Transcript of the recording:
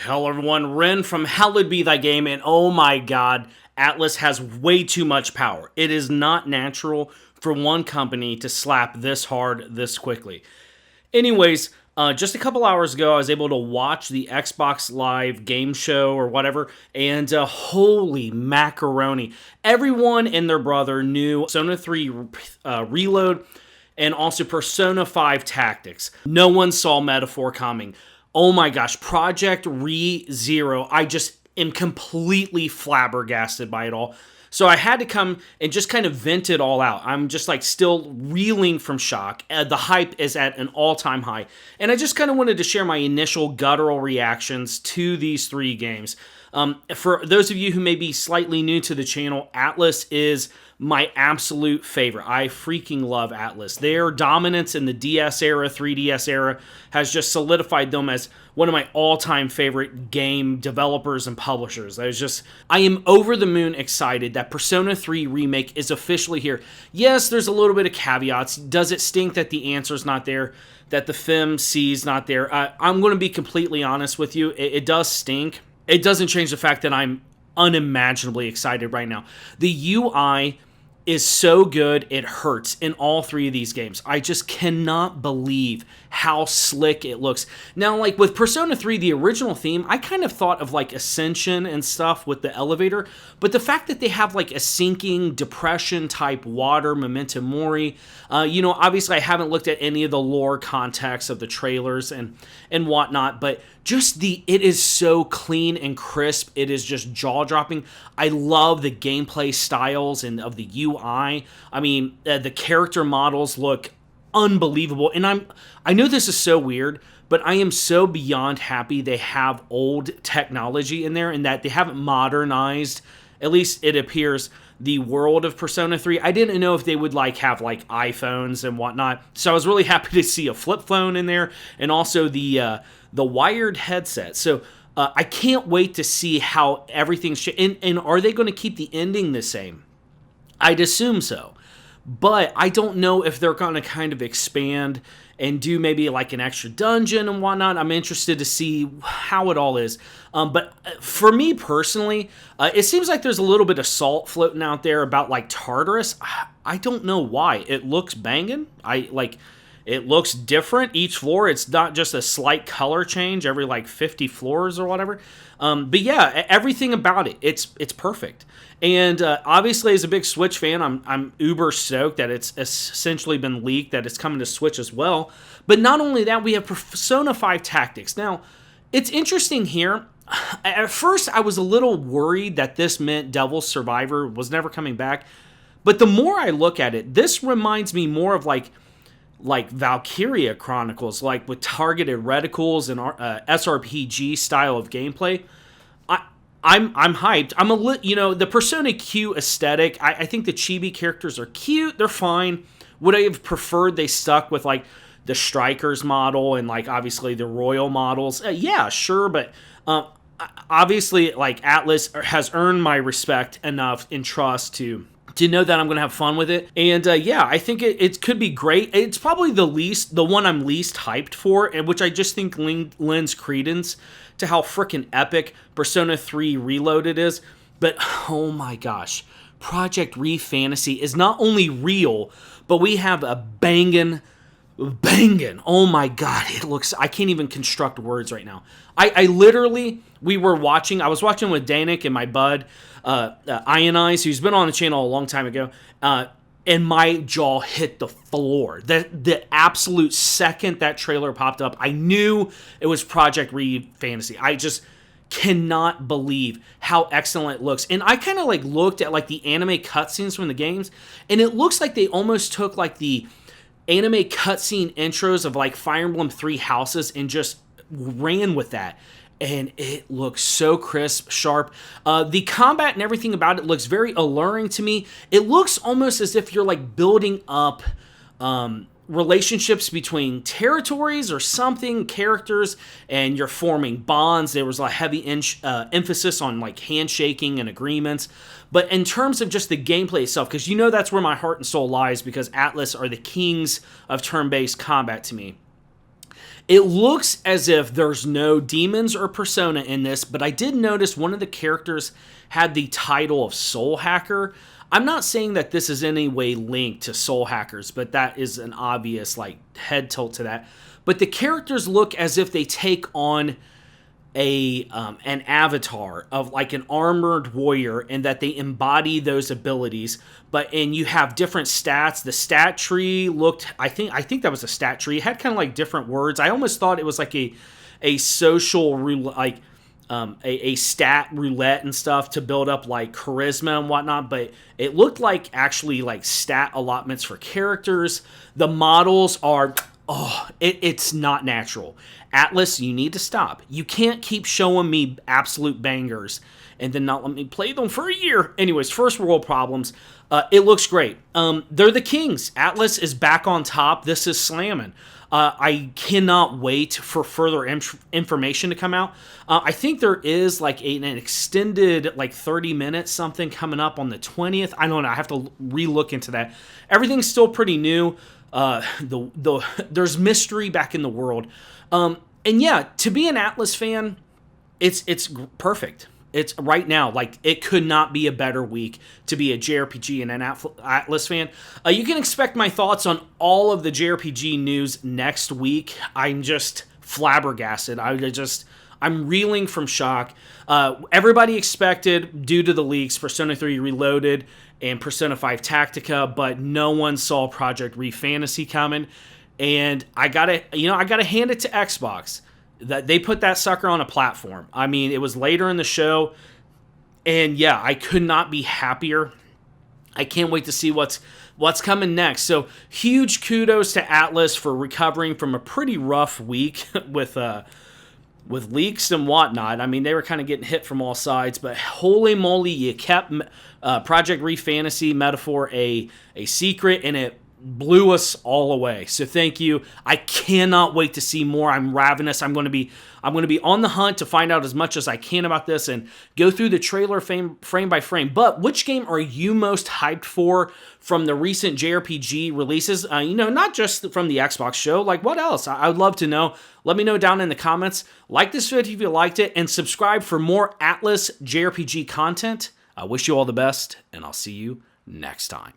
Hello everyone, Ren from Hallowed Be Thy Game, and oh my god, Atlus has way too much power. It is not natural for one company to slap this hard this quickly. Anyways, just a couple hours ago, I was able to watch the Xbox Live game show or whatever, and holy macaroni. Everyone and their brother knew Persona 3 Reload and also Persona 5 Tactics. No one saw Metaphor coming. Oh my gosh, Project ReZero. I just am completely flabbergasted by it all. So I had to come and just kind of vent it all out. I'm just like still reeling from shock. The hype is at an all-time high. And I just kind of wanted to share my initial guttural reactions to these three games. For those of you who may be slightly new to the channel, Atlus is my absolute favorite. I freaking love Atlus. Their dominance in the DS era, 3DS era, has just solidified them as one of my all-time favorite game developers and publishers. I am over the moon excited that Persona 3 Remake is officially here. Yes, there's a little bit of caveats. Does it stink that the answer's not there? That the FMC is not there? I'm going to be completely honest with you. It does stink. It doesn't change the fact that I'm unimaginably excited right now. The UI is so good, it hurts in all three of these games. I just cannot believe how slick it looks. Now, like with Persona 3, the original theme, I kind of thought of like Ascension and stuff with the elevator, but the fact that they have like a sinking depression type water, Memento Mori, obviously I haven't looked at any of the lore context of the trailers and whatnot, but just it is so clean and crisp. It is just jaw-dropping. I love the gameplay styles and of the UI. I mean, the character models look unbelievable. And I know this is so weird, but I am so beyond happy they have old technology in there and that they haven't modernized, at least it appears, the world of Persona 3. I didn't know if they would have iPhones and whatnot. So I was really happy to see a flip phone in there and also the wired headset. So I can't wait to see how everything's and are they going to keep the ending the same? I'd assume so. But I don't know if they're going to kind of expand and do maybe like an extra dungeon and whatnot. I'm interested to see how it all is. But for me personally, it seems like there's a little bit of salt floating out there about like Tartarus. I don't know why. It looks banging. It looks different each floor. It's not just a slight color change every 50 floors or whatever. But yeah, everything about it, it's perfect. And obviously, as a big Switch fan, I'm uber stoked that it's essentially been leaked, that it's coming to Switch as well. But not only that, we have Persona 5 Tactics. Now, it's interesting here. At first, I was a little worried that this meant Devil's Survivor was never coming back. But the more I look at it, this reminds me more of like Valkyria Chronicles, like with targeted reticles and SRPG style of gameplay. I'm hyped. The Persona Q aesthetic. I think the chibi characters are cute. They're fine. Would I have preferred they stuck with the Strikers model and obviously the Royal models? Yeah, sure, but obviously Atlus has earned my respect enough and trust to know that I'm going to have fun with it. And yeah, I think it could be great. It's probably the one I'm least hyped for, and which I just think lends credence to how freaking epic Persona 3 Reloaded is. But oh my gosh, Project ReFantazio is not only real, but we have a banging. Oh my god, I can't even construct words right now. I literally, I was watching with Danik and my bud, Ionize, who's been on the channel a long time ago, and my jaw hit the floor. The absolute second that trailer popped up, I knew it was Project ReFantazio. I just cannot believe how excellent it looks. And I kind of looked at the anime cutscenes from the games, and it looks like they almost took the anime cutscene intros of Fire Emblem 3 Houses and just ran with that. And it looks so crisp, sharp. The combat and everything about it looks very alluring to me. It looks almost as if you're building up relationships between territories or something, characters, and you're forming bonds. There was a heavy emphasis on handshaking and agreements. But in terms of just the gameplay itself, because that's where my heart and soul lies, because Atlus are the kings of turn-based combat to me. It looks as if there's no demons or persona in this, but I did notice one of the characters had the title of Soul Hacker. I'm not saying that this is in any way linked to Soul Hackers, but that is an obvious like head tilt to that. But the characters look as if they take on an avatar of like an armored warrior, and that they embody those abilities. And you have different stats. The stat tree looked, I think that was a stat tree. It had kind of like different words. I almost thought it was like a social like a stat roulette and stuff to build up like charisma and whatnot, but it looked like actually like stat allotments for characters. The models are, it's not natural. Atlus, you need to stop. You can't keep showing me absolute bangers and then not let me play them for a year. Anyways, first world problems. It looks great. They're the kings. Atlus is back on top. This is slamming. I cannot wait for further information to come out. I think there is like an extended like 30 minutes something coming up on the 20th. I don't know. I have to re-look into that. Everything's still pretty new. There's mystery back in the world. And yeah, to be an Atlus fan, it's perfect. It's right now, like, it could not be a better week to be a JRPG and an Atlus fan. You can expect my thoughts on all of the JRPG news next week. I'm just flabbergasted. I'm reeling from shock. Everybody expected, due to the leaks, Persona 3 Reloaded and Persona 5 Tactica, but no one saw Project ReFantazio coming. And I gotta hand it to Xbox that they put that sucker on a platform. I mean, it was later in the show, and yeah, I could not be happier. I can't wait to see what's coming next. So huge kudos to Atlus for recovering from a pretty rough week with leaks and whatnot. I mean, they were kind of getting hit from all sides, but holy moly, you kept Project ReFantazio Metaphor a secret, and it blew us all away. So thank you. I cannot wait to see more. I'm ravenous. I'm going to be on the hunt to find out as much as I can about this and go through the trailer frame by frame. But which game are you most hyped for from the recent JRPG releases? Not just from the Xbox show. Like, what else? I would love to know. Let me know down in the comments. Like this video if you liked it, and subscribe for more Atlus JRPG content. I wish you all the best, and I'll see you next time.